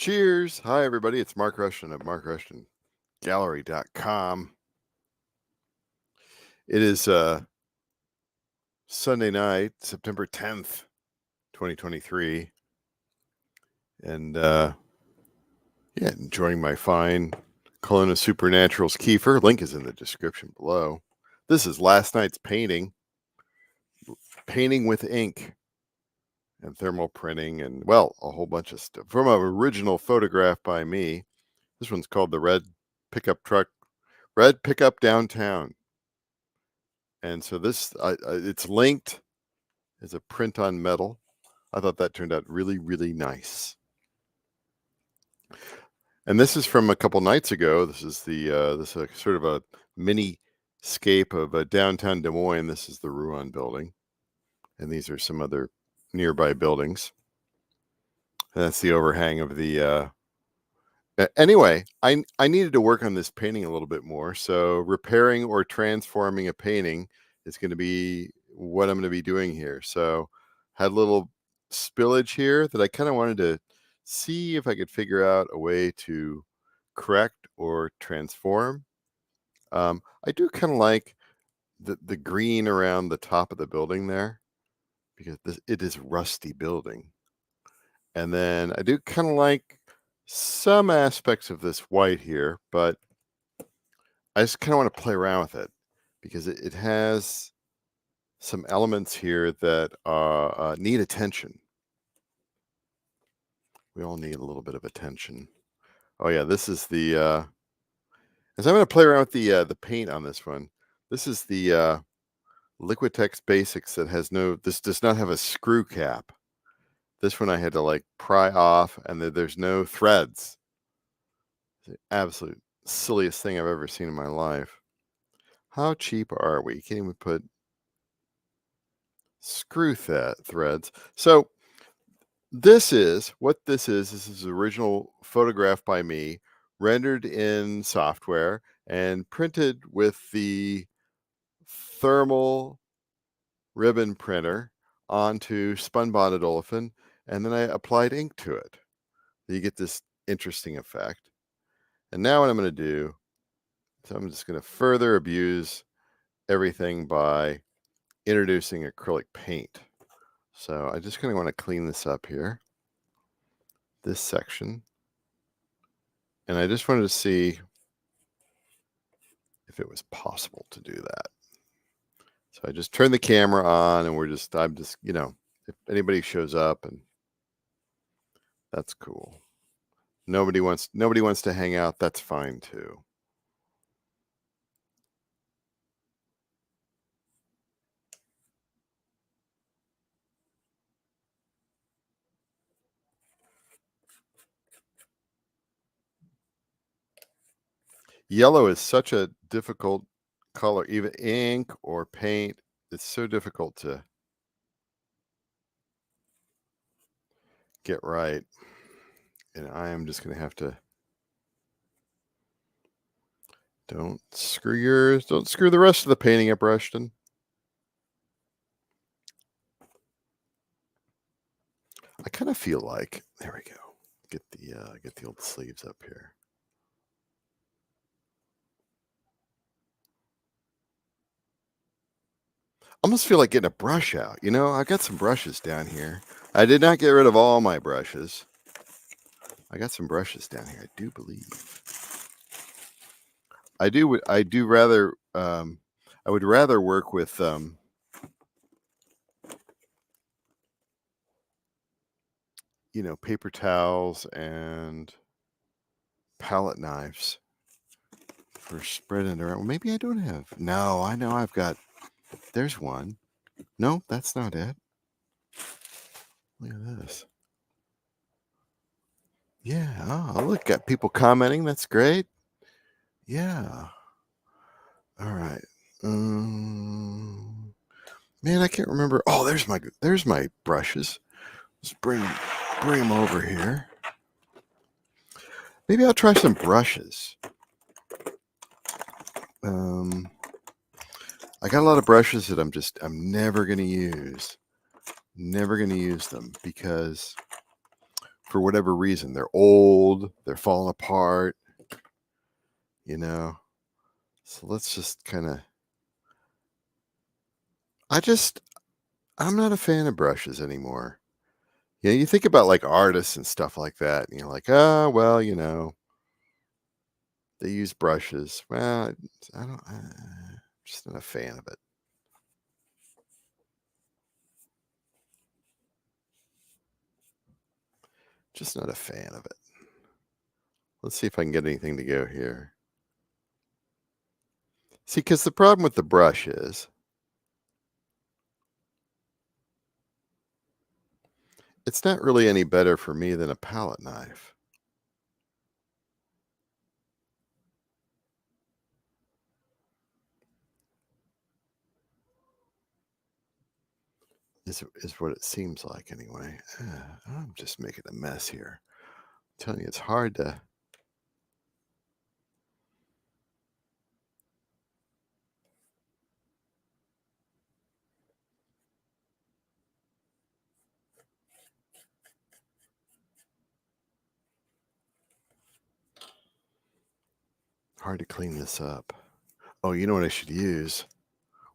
Cheers. Hi, everybody. It's Mark Rushton of markrushtongallery.com. It is Sunday night, September 10th, 2023. And enjoying my fine Kelowna Supernaturals Kefir. Link is in the description below. This is last night's painting with ink and thermal printing and, well, a whole bunch of stuff from an original photograph by me. This one's called the Red Pickup Downtown. And so this, it's linked as a print on metal. I thought that turned out really, really nice. And this is from a couple nights ago. This is this is sort of a mini scape of downtown Des Moines. This is the Ruan building. And these are some other nearby buildings. And that's the overhang of the anyway, I needed to work on this painting a little bit more. So repairing or transforming a painting is going to be what I'm going to be doing here. So had a little spillage here that I kind of wanted to see if I could figure out a way to correct or transform. I do kind of like the green around the top of the building there because it is rusty building. And then I do kind of like some aspects of this white here, but I just kind of want to play around with it because it has some elements here that need attention. We all need a little bit of attention. Oh yeah, this is the as I'm going to play around with the paint on this one. This is the Liquitex Basics that has this does not have a screw cap. This one I had to like pry off, and there's no threads. It's the absolute silliest thing I've ever seen in my life. How cheap are we? You can't even put screw threads. So this is what this is. This is an original photograph by me, rendered in software and printed with the thermal ribbon printer onto spun bonded olefin, and then I applied ink to it. You get this interesting effect. And now what I'm going to do is I'm just going to further abuse everything by introducing acrylic paint. So I just kind of want to clean this up here, this section. And I just wanted to see if it was possible to do that. So I just turned the camera on, and I'm just, if anybody shows up, and that's cool. Nobody wants to hang out, that's fine too. Yellow is such a difficult color, even ink or paint. It's so difficult to get right. And I am just going to have to. Don't screw the rest of the painting up, Rushton. I kind of feel like, there we go. Get the old sleeves up here. Almost feel like getting a brush out. I got some brushes down here. I did not get rid of all my brushes. I got some brushes down here, I do believe. I would rather work with paper towels and palette knives for spreading it around. Well, maybe I don't have. No, I know I've got. There's one. No, that's not it. Look at this. Yeah. Oh, look, got people commenting. That's great. Yeah. All right. Man, I can't remember. Oh, there's my brushes. Let's bring them over here. Maybe I'll try some brushes. I got a lot of brushes that I'm never going to use. Never going to use them because for whatever reason. They're old, they're falling apart, you know. So let's just kind of, I'm not a fan of brushes anymore. Yeah, you think about like artists and stuff like that, and you're like, oh, well, they use brushes. Well, I don't, just not a fan of it. Just not a fan of it. Let's see if I can get anything to go here. See, because the problem with the brush is it's not really any better for me than a palette knife. Is what it seems like anyway. I'm just making a mess here. I'm telling you, it's hard to. Hard to clean this up. Oh, you know what I should use?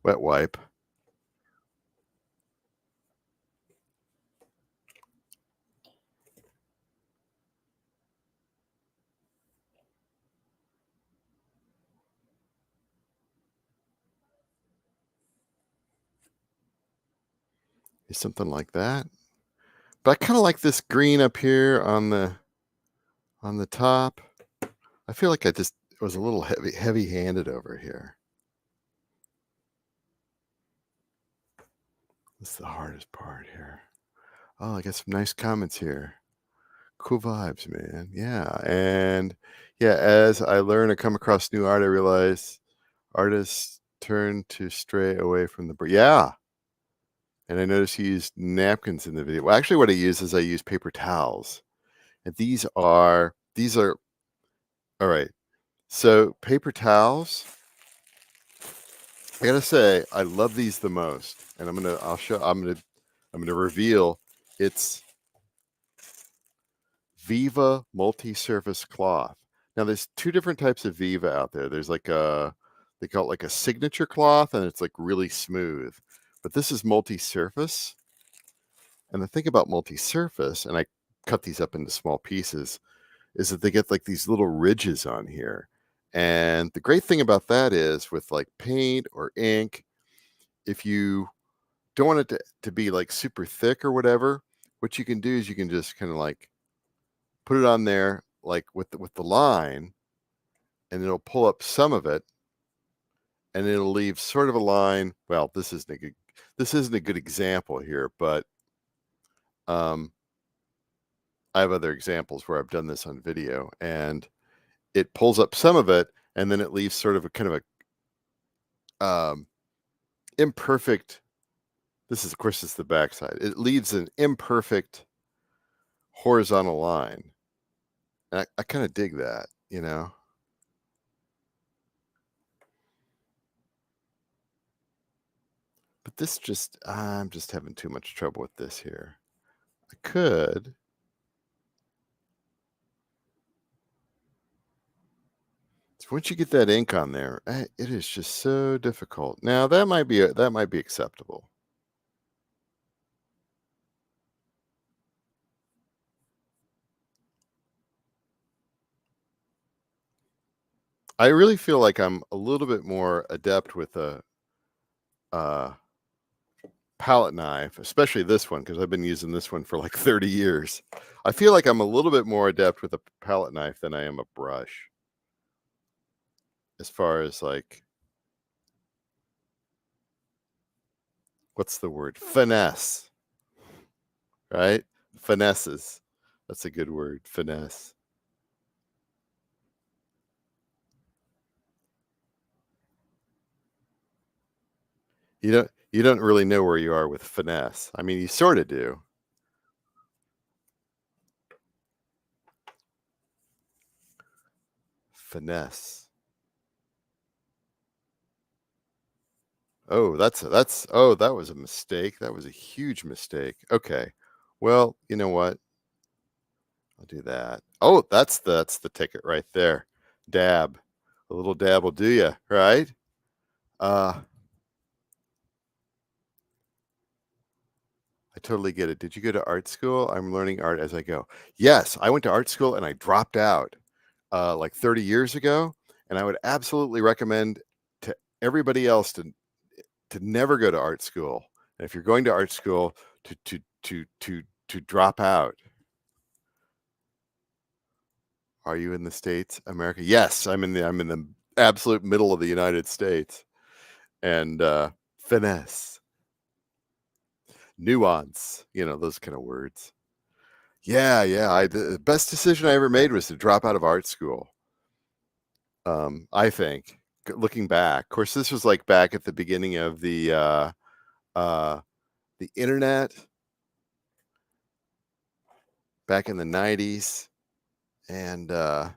Wet wipe. Something like that. But I kind of like this green up here on the top. I feel like I just was a little heavy-handed over here. This is the hardest part here. Oh, I got some nice comments here. Cool vibes, man. Yeah. And yeah, as I learn or come across new art, I realize artists turn to stray away from the yeah. And I noticed you used napkins in the video. Well, actually what I use is I use paper towels. And these are all right. So paper towels, I gotta say, I love these the most. And I'm gonna reveal it's Viva multi-surface cloth. Now there's two different types of Viva out there. There's like they call it like a signature cloth, and it's like really smooth. But this is multi-surface. And the thing about multi-surface, and I cut these up into small pieces, is that they get like these little ridges on here. And the great thing about that is with like paint or ink, if you don't want it to be like super thick or whatever, what you can do is you can just kind of like put it on there like with the line, and it'll pull up some of it, and it'll leave sort of a line. Well, this isn't a good example here, but um, I have other examples where I've done this on video, and it pulls up some of it, and then it leaves sort of a kind of a imperfect. This is, of course, it's the backside. It leaves an imperfect horizontal line, and I kind of dig that, But I'm just having too much trouble with this here. I could. So once you get that ink on there, it is just so difficult. Now that might be acceptable. I really feel like I'm a little bit more adept with a uh, palette knife, especially this one, because I've been using this one for like 30 years. I feel like I'm a little bit more adept with a palette knife than I am a brush, as far as like, what's the word? Finesse, right? Finesses. That's a good word. Finesse. You don't really know where you are with finesse. I mean, you sort of do. Finesse. Oh, that was a mistake. That was a huge mistake. Okay. Well, you know what? I'll do that. Oh, that's the ticket right there. Dab. A little dab will do you, right? I totally get it. Did you go to art school? I'm learning art as I go. Yes, I went to art school and I dropped out like 30 years ago, and I would absolutely recommend to everybody else to never go to art school. And if you're going to art school, to drop out. Are you in the States, America? Yes, I'm in the absolute middle of the United States. And finesse, nuance, those kind of words. Yeah, yeah. The best decision I ever made was to drop out of art school. I think, looking back, of course, this was like back at the beginning of uh, the internet, back in the 90s. And all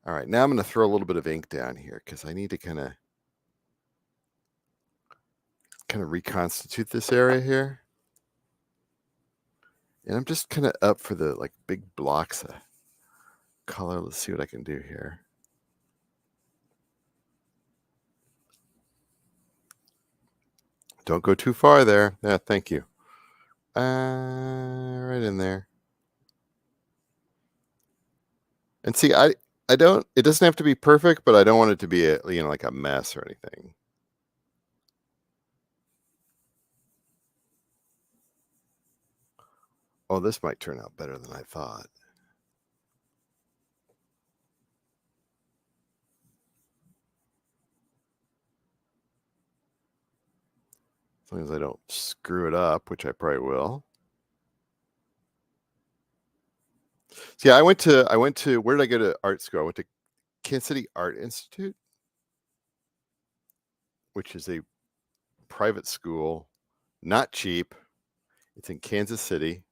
right, now I'm going to throw a little bit of ink down here because I need to kind of reconstitute this area here. And I'm just kind of up for the like big blocks of color. Let's see what I can do here. Don't go too far there. Yeah, thank you. Right in there. And see, I don't. It doesn't have to be perfect, but I don't want it to be like a mess or anything. Oh, this might turn out better than I thought. As long as I don't screw it up, which I probably will. So yeah, I went to where did I go to art school? I went to Kansas City Art Institute, which is a private school, not cheap. It's in Kansas City,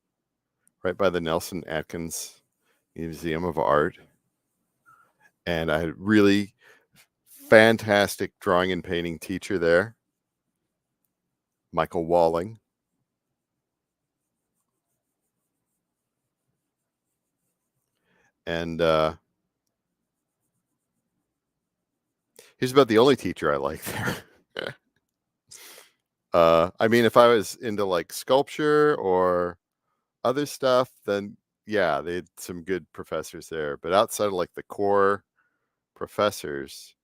right by the Nelson Atkins Museum of Art. And I had really fantastic drawing and painting teacher there, Michael Walling. And he's about the only teacher I like there. I mean, if I was into like sculpture or other stuff, then yeah, they had some good professors there. But outside of like the core professors,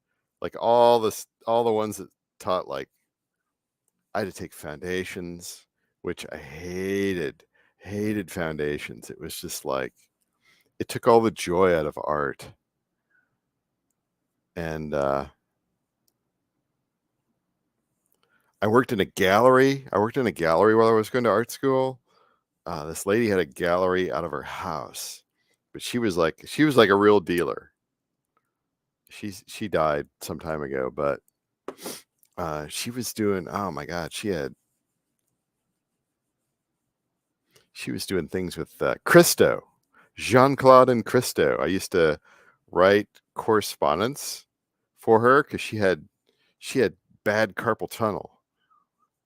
like all the ones that taught, like I had to take foundations, which I hated foundations. It was just like it took all the joy out of art. And I worked in a gallery. I worked in a gallery while I was going to art school. This lady had a gallery out of her house, but she was like a real dealer. She died some time ago, but she was doing, oh my God, she was doing things with Christo, Jean-Claude and Christo. I used to write correspondence for her because she had bad carpal tunnel.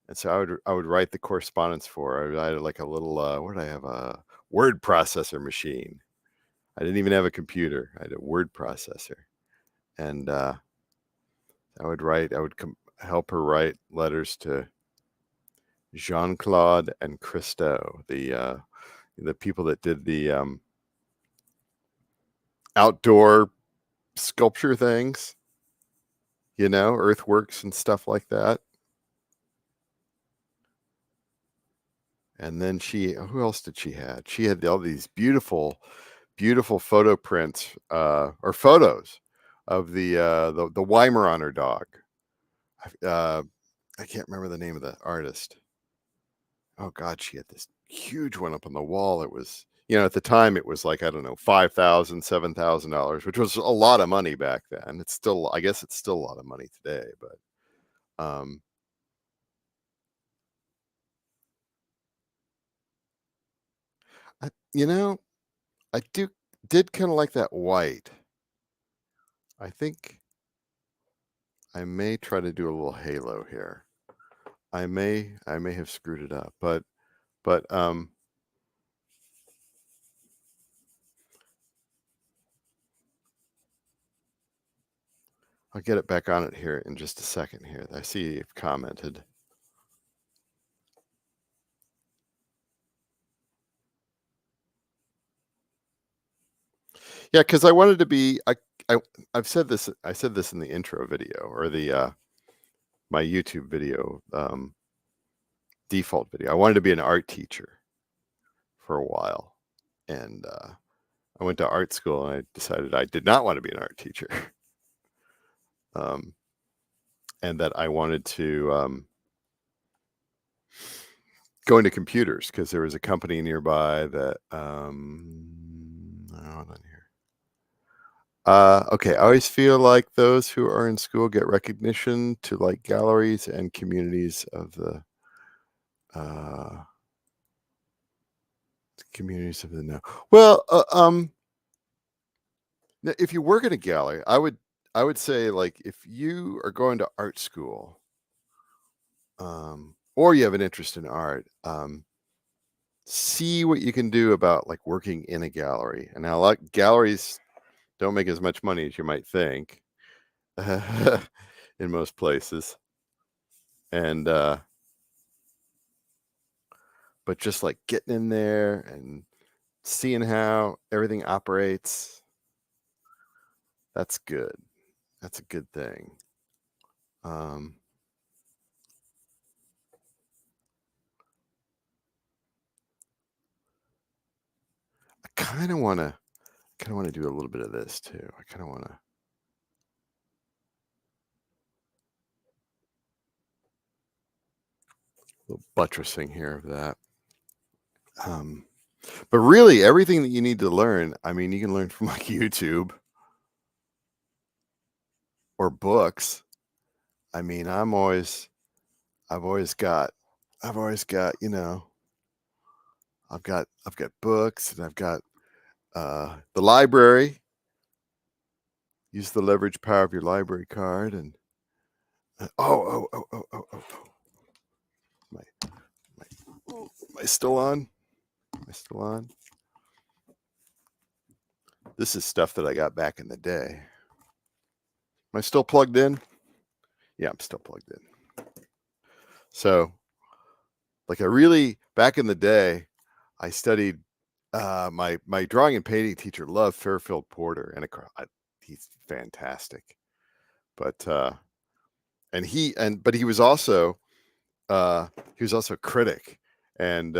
And so I would write the correspondence for her. I had like a little what did I have? A word processor machine. I didn't even have a computer. I had a word processor. And I would help her write letters to Jean-Claude and Christo, the people that did the outdoor sculpture things, earthworks and stuff like that. And then who else did she have? She had all these beautiful photo prints or photos of the Weimaraner dog. I can't remember the name of the artist. Oh God, she had this huge one up on the wall. It was, at the time it was like, I don't know, $5,000, $7,000, which was a lot of money back then. I guess it's still a lot of money today, but I, I did kind of like that white. I think I may try to do a little halo here. I may have screwed it up, but I'll get it back on it here in just a second here. I see you've commented. Yeah, because I wanted to be. I I've said this. I said this in the intro video or the my YouTube video default video. I wanted to be an art teacher for a while, and I went to art school and I decided I did not want to be an art teacher, and that I wanted to go into computers because there was a company nearby that. Hold on here. Okay, I always feel like those who are in school get recognition to like galleries and communities of the communities of the now. Well, if you work at a gallery, I would say like if you are going to art school, or you have an interest in art, see what you can do about like working in a gallery. And now, like galleries don't make as much money as you might think in most places, and but just like getting in there and seeing how everything operates, that's good. That's a good thing. Um, I kind of want to do a little bit of this too. I kind of want to little buttressing here of that. But really, everything that you need to learn, I mean, you can learn from like YouTube or books. I mean, I've always got, you know, I've got books and I've got the library. Use the leverage power of your library card and oh, my, am I still on? Am I still on? This is stuff that I got back in the day. Am I still plugged in? Yeah, I'm still plugged in. So, like, I really back in the day, I studied. My drawing and painting teacher loved Fairfield Porter, and he's fantastic. But but he was also a critic, and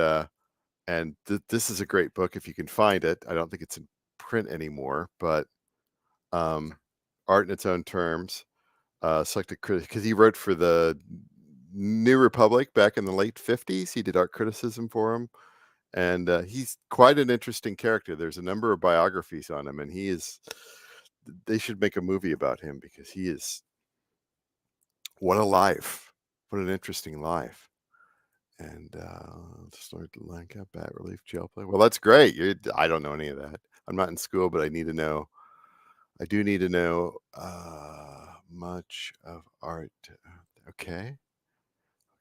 this is a great book if you can find it. I don't think it's in print anymore, but Art in Its Own Terms, selected critic, because he wrote for the New Republic back in the late 50s. He did art criticism for him, and he's quite an interesting character. There's a number of biographies on him, and they should make a movie about him because he is, what a life, what an interesting life. And start to like up bat relief gel play. Well, that's great. I don't know any of that. I'm not in school, but I need to know. I do need to know much of art. Okay.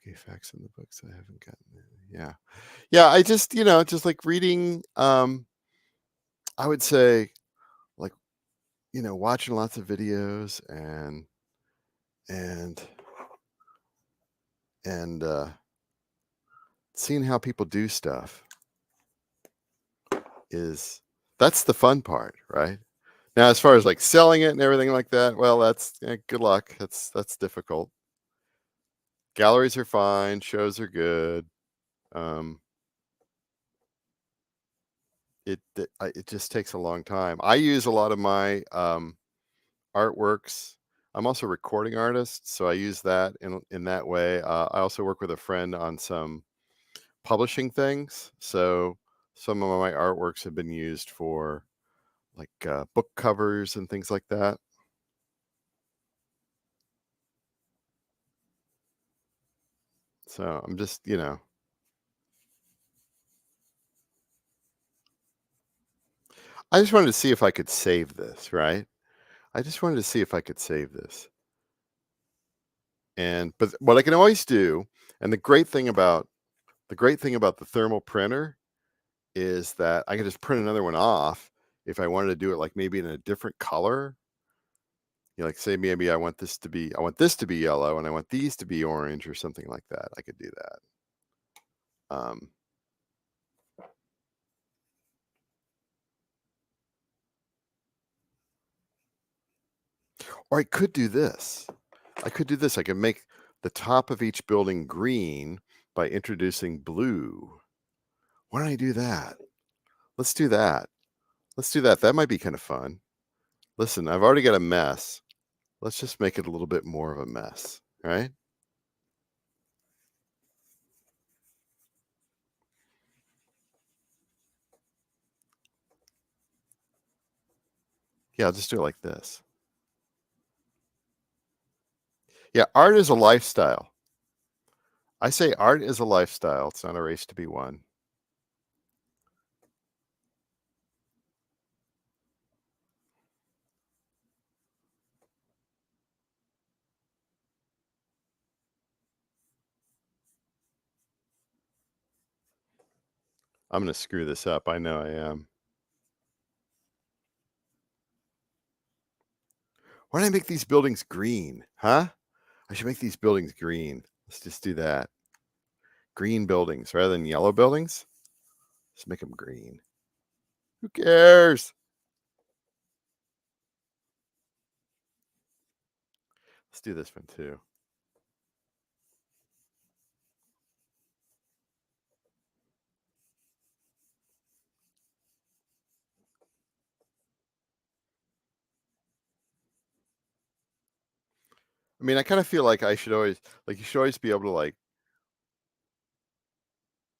Okay, facts in the books I haven't gotten. Yeah. Yeah, I just, just like reading, I would say like, watching lots of videos and and seeing how people do stuff that's the fun part, right? Now, as far as like selling it and everything like that, well, that's good luck. That's difficult. Galleries are fine, shows are good. It just takes a long time. I use a lot of my artworks. I'm also a recording artist, so I use that in that way. I also work with a friend on some publishing things, so some of my artworks have been used for like book covers and things like that. So I'm just, I just wanted to see if I could save this, right? I just wanted to see if I could save this. And but what I can always do, and the great thing about the thermal printer is that I can just print another one off if I wanted to do it like maybe in a different color. Like say maybe I want this to be yellow and I want these to be orange or something like that. I could do that. Or I could do this. I could make the top of each building green by introducing blue. Why don't I do that? Let's do that. Let's do that. That might be kind of fun. Listen, I've already got a mess. Let's just make it a little bit more of a mess, right? Yeah, I'll just do it like this. Yeah, art is a lifestyle. I say art is a lifestyle. It's not a race to be won. I'm going to screw this up. I know I am. Why don't I make these buildings green? Huh? I should make these buildings green. Let's just do that. Green buildings rather than yellow buildings. Let's make them green. Who cares? Let's do this one too. I mean, I kind of feel like I should always, you should always be able to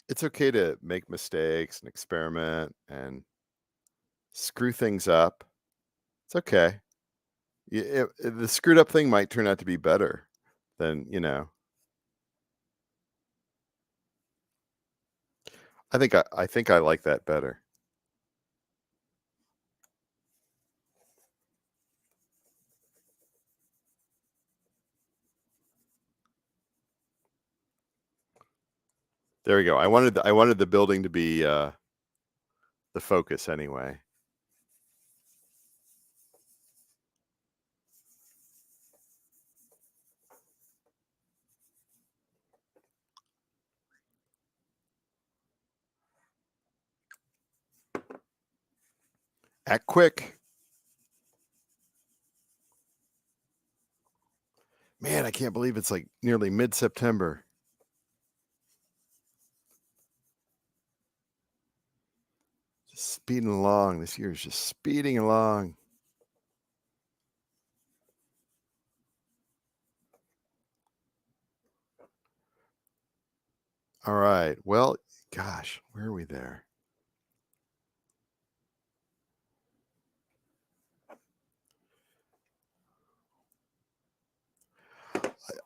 it's okay to make mistakes and experiment and screw things up. It's okay. The screwed up thing might turn out to be better than, I think I like that better. There we go. I wanted the building to be the focus anyway. Act quick. Man, I can't believe it's like nearly mid-September. Just speeding along. This year is just speeding along. All right. Well, gosh, where are we there?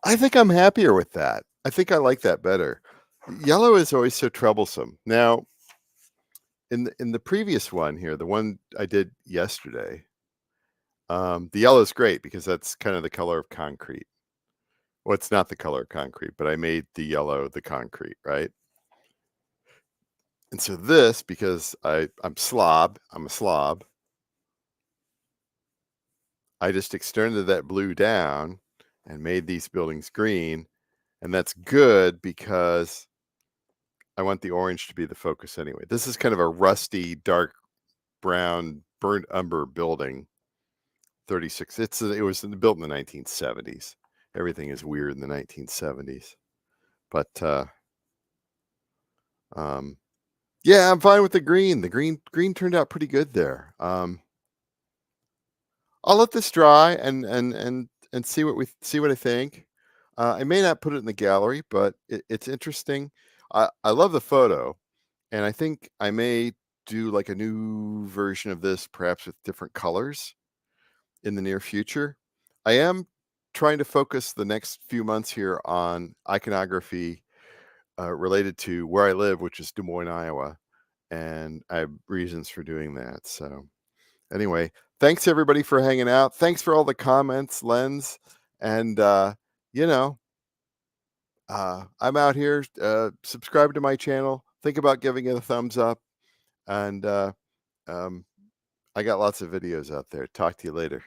I think I'm happier with that. I think I like that better. Yellow is always so troublesome. Now, in the previous one here, the one I did yesterday, the yellow is great because that's kind of the color of concrete. Well, it's not the color of concrete, but I made the yellow the concrete, right? And so this, because I'm a slob, I just extended that blue down and made these buildings green. And that's good because I want the orange to be the focus anyway. This is kind of a rusty, dark brown, burnt umber building. 36. It was built in the 1970s. Everything is weird in the 1970s. But yeah, I'm fine with the green. The green turned out pretty good there. I'll let this dry and see what I think. I may not put it in the gallery, but it's interesting. I love the photo, and I think I may do like a new version of this, perhaps with different colors in the near future. I am trying to focus the next few months here on iconography related to where I live, which is Des Moines, Iowa, and I have reasons for doing that. So anyway, thanks everybody for hanging out. Thanks for all the comments, Lens, and you know, I'm out here. Subscribe to my channel. Think about giving it a thumbs up, and um, I got lots of videos out there. Talk to you later.